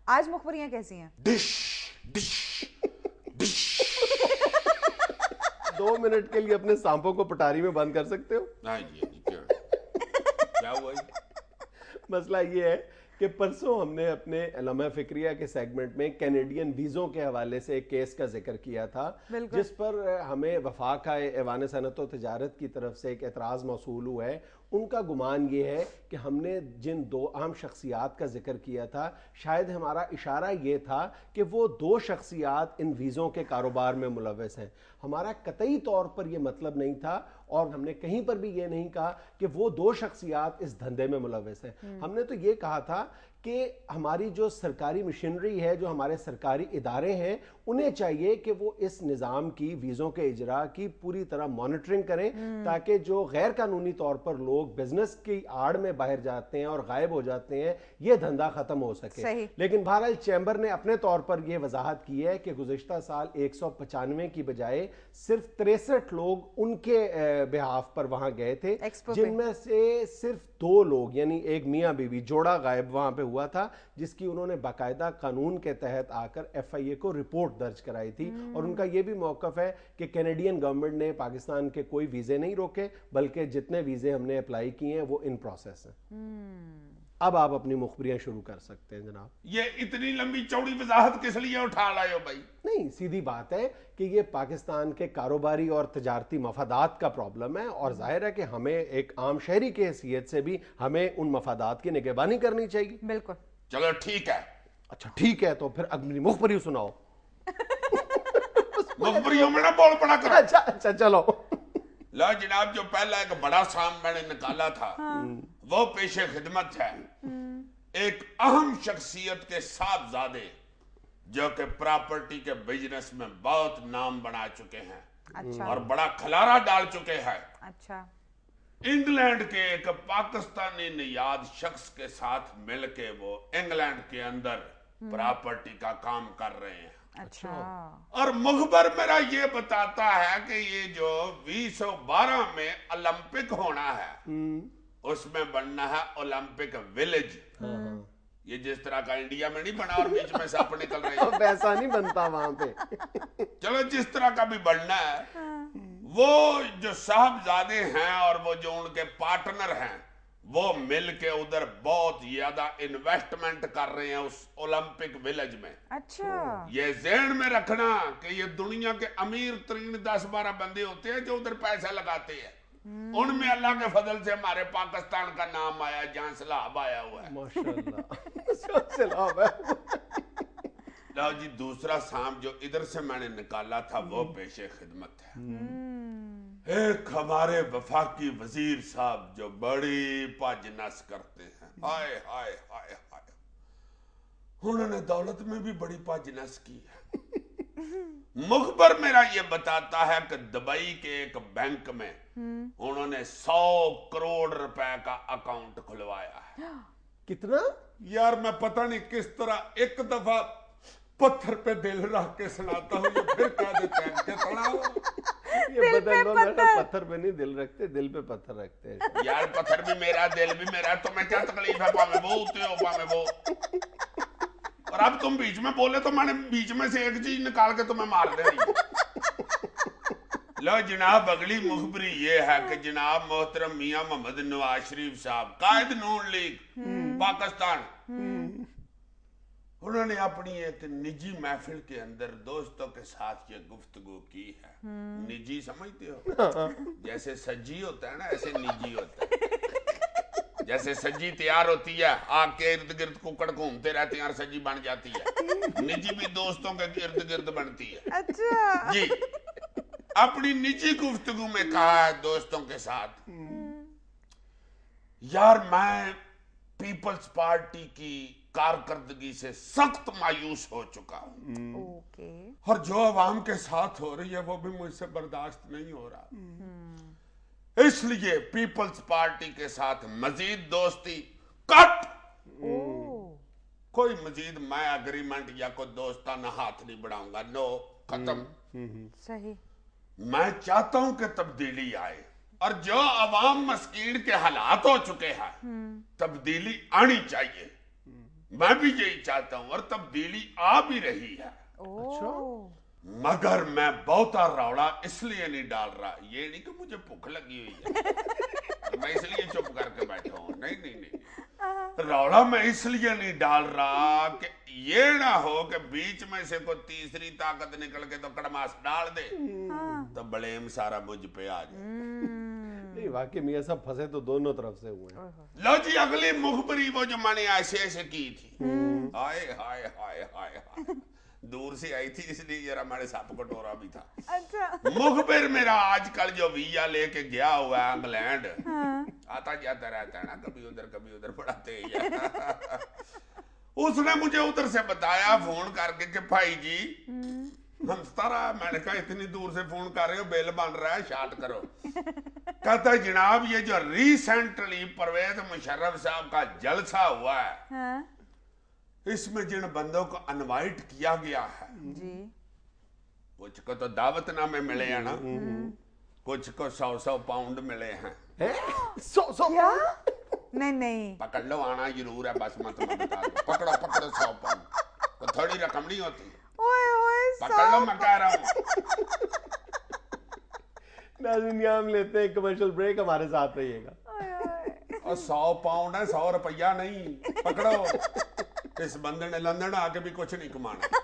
آج مخبریاں کیسی ہیں؟ ڈش ڈش ڈش 2 منٹ کے لیے اپنے سانپوں کو پٹاری میں بند کر سکتے ہو؟ کیا ہوا؟ مسئلہ یہ ہے کہ پرسوں ہم نے اپنے علماء فکریہ کے سیگمنٹ میں کینیڈین ویزوں کے حوالے سے ایک کیس کا ذکر کیا تھا جس پر ہمیں وفاق ایوان صنعت و تجارت کی طرف سے ایک اعتراض موصول ہوا ہے. ان کا گمان یہ ہے کہ ہم نے جن 2 اہم شخصیات کا ذکر کیا تھا شاید ہمارا اشارہ یہ تھا کہ وہ 2 شخصیات ان ویزوں کے کاروبار میں ملوث ہیں. ہمارا قطعی طور پر یہ مطلب نہیں تھا اور ہم نے کہیں پر بھی یہ نہیں کہا کہ وہ 2 شخصیات اس دھندے میں ملوث ہیں. ہم نے تو یہ کہا تھا کہ ہماری جو سرکاری مشینری ہے, جو ہمارے سرکاری ادارے ہیں, انہیں چاہیے کہ وہ اس نظام کی ویزوں کے اجرا کی پوری طرح مانیٹرنگ کریں تاکہ جو غیر قانونی طور پر لوگ بزنس کی آڑ میں باہر جاتے ہیں اور غائب ہو جاتے ہیں یہ دھندا ختم ہو سکے. لیکن بہرحال چیمبر نے اپنے طور پر یہ وضاحت کی ہے کہ گزشتہ سال 195 کی بجائے صرف 63 لوگ ان کے بہاف پر وہاں گئے تھے, جن میں سے صرف 2 لوگ یعنی ایک میاں بیوی جوڑا غائب وہاں پہ ہوا تھا, جس کی انہوں نے باقاعدہ قانون کے تحت آ کر FIA کو رپورٹ درج کرائی تھی. اور ان کا یہ بھی موقف ہے کہ کینیڈین گورنمنٹ نے پاکستان کے کوئی ویزے نہیں روکے بلکہ جتنے ویزے ہم نے اپلائی کیے ہیں وہ ان پروسیس ہیں. اب آپ اپنی مخبریاں شروع کر سکتے ہیں جناب. یہ اتنی لمبی چوڑی وضاحت کس لیے اٹھا لائے ہو بھائی؟ نہیں, سیدھی بات ہے کہ یہ پاکستان کے کاروباری اور تجارتی مفادات کا پرابلم ہے اور ظاہر ہے کہ ہمیں ایک عام شہری کی حیثیت سے بھی ہمیں ان مفادات کی نگہبانی کرنی چاہیے. بالکل. چلو ٹھیک ہے. اچھا ٹھیک ہے, تو پھر اگلی مخبری سناؤ. مخبریوں میں نہ بول پڑا کرو. اچھا چلو. لا جناب, جو پہلا ایک بڑا سام میں نے نکالا تھا وہ پیش خدمت ہے ایک اہم شخصیت کے صاحبزادے جو کہ پراپرٹی کے بزنس میں بہت نام بنا چکے ہیں اور بڑا کھلارا ڈال چکے ہیں. اچھا. انگلینڈ کے ایک پاکستانی نیاد شخص کے ساتھ مل کے وہ انگلینڈ کے اندر پراپرٹی کا کام کر رہے ہیں. اچھا. اور مخبر میرا یہ بتاتا ہے کہ یہ جو 2012 میں اولمپک ہونا ہے اس میں بننا ہے اولمپک ویلیج. یہ جس طرح کا انڈیا میں نہیں بنا اور بیچ میں سانپ نکل رہے ہیں, ویسا نہیں بنتا وہاں پہ. چلو جس طرح کا بھی بننا ہے, وہ جو صاحبزادے ہیں اور وہ جو ان کے پارٹنر ہیں وہ مل کے ادھر بہت زیادہ انویسٹمنٹ کر رہے ہیں اس اولمپک ویلیج میں. اچھا. یہ ذہن میں رکھنا کہ یہ دنیا کے امیر ترین 10-12 بندے ہوتے ہیں جو ادھر پیسہ لگاتے ہیں, ان میں اللہ کے فضل سے ہمارے پاکستان کا نام آیا جہاں سیلاب آیا ہوا ہے. ماشاءاللہ سیلاب ہے. لو جی, دوسرا سام جو ادھر سے میں نے نکالا تھا وہ پیش خدمت ہے ایک ہمارے وفاقی وزیر صاحب جو بڑی پاج نس کرتے ہیں. ہائے ہائے ہائے ہائے, انہوں نے دولت میں بھی بڑی پاج نس کی ہے. مخبر میرا یہ بتاتا ہے کہ دبئی کے ایک بینک میں انہوں نے 100 کروڑ روپے کا اکاؤنٹ کھلوایا ہے. کتنا یار میں پتہ نہیں کس طرح ایک دفعہ پتھر پہ دل رکھ کے سناتا ہوں, یہ پھر کہہ دیتے ہیں کتنا. یہ بدل لو, پتھر پہ نہیں دل رکھتے, دل پہ پتھر رکھتے ہیں. یار پتھر بھی میرا دل بھی میرا, تمہیں کیا تکلیف ہے؟ پامے وہ ہوتے ہو پامے وہ. اور اب تم بیچ میں بولے تو میں نے بیچ میں سے ایک چیز نکال کے تمہیں مار دے رہی. لو جناب, اگلی مخبری یہ ہے کہ جناب محترم میاں محمد نواز شریف صاحب قائد نون لیگ پاکستان, انہوں نے اپنی ایک نجی محفل کے اندر دوستوں کے ساتھ یہ گفتگو کی ہے. نجی سمجھتے ہو, جیسے سجی ہوتا ہے نا ایسے نجی ہوتا ہے. جیسے سجی تیار ہوتی ہے, آگ کے ارد گرد ککڑ گھومتے رہتے ہیں اور سجی بن جاتی ہے, نجی بھی دوستوں کے ارد گرد بنتی ہے. اچھا جی, اپنی نجی گفتگو میں کہا ہے دوستوں کے ساتھ, یار میں پیپلز پارٹی کی کارکردگی سے سخت مایوس ہو چکا ہوں اور جو عوام کے ساتھ ہو رہی ہے وہ بھی مجھ سے برداشت نہیں ہو رہا. اس لیے پیپلز پارٹی کے ساتھ مزید دوستی کٹ. کوئی مزید میں اگریمنٹ یا کوئی دوستانہ ہاتھ نہیں بڑھاؤں گا. نو, ختم. صحیح. میں چاہتا ہوں کہ تبدیلی آئے اور جو عوام مسکین کے حالات ہو چکے ہیں تبدیلی آنی چاہیے. میں بھی یہی چاہتا ہوں اور تبدیلی آ بھی رہی ہے، مگر میں بہتا روڑا اس لیے نہیں ڈال رہا، یہ نہیں کہ مجھے بھوک لگی ہوئی ہے میں اس لیے چپ کر کے بیٹھا ہوں، نہیں، روڑا میں اس لیے نہیں ڈال رہا کہ یہ نہ ہو کہ بیچ میں سے کوئی تیسری طاقت نکل کے تو کڑماس ڈال دے تو بلیم سارا مجھ پہ آ جائے۔ نہیں واقعی میاں صاحب پھنسے تو دونوں طرف سے ہوئے ہیں۔ لو جی اگلی مخبری وہ جو میں نے ایسے کی تھی، ہائے ہائے ہائے ہائے ہائے، دور سے آئی تھی اس لیے ذرا ہمارے ساپ کٹورا بھی تھا۔ مخبر میرا آج کل جو ویزا لے کے گیا ہوا ہے انگلینڈ، آتا جاتا رہتا ہے نا، کبھی ادھر پڑھاتے ہی ہے، اس نے مجھے ادھر سے بتایا فون کر کے کہ بھائی جی ہمستا رہا، میں نے کہا اتنی دور سے فون کر رہے ہو، بیل بن رہا ہے، شارٹ کرو۔ کہتا ہے جناب یہ جو ریسنٹلی پرویز مشرف صاحب کا جلسہ ہوا ہے، اس میں جن بندوں کو انوائٹ کیا گیا ہے کچھ کو تو دعوت نامے ملے ہیں نا، کچھ کو 100 پاؤنڈ ملے ہیں۔ کیا؟ نہیں پکڑ لو، آنا ضرور ہے، بس مت بتا دو، پکڑو 100 پاؤنڈ، تو تھوڑی رقم نہیں ہوتی، پکڑ لو، میں کہہ رہا ہوں۔ ناظرین یہاں ہم لیتے ہیں کمرشل بریک، ہمارے ساتھ رہیے گا۔ اور 100 پاؤنڈ ہے، 100 روپیہ نہیں، پکڑو۔ اس بندے نے لندن آ کے بھی کچھ نہیں کمانا۔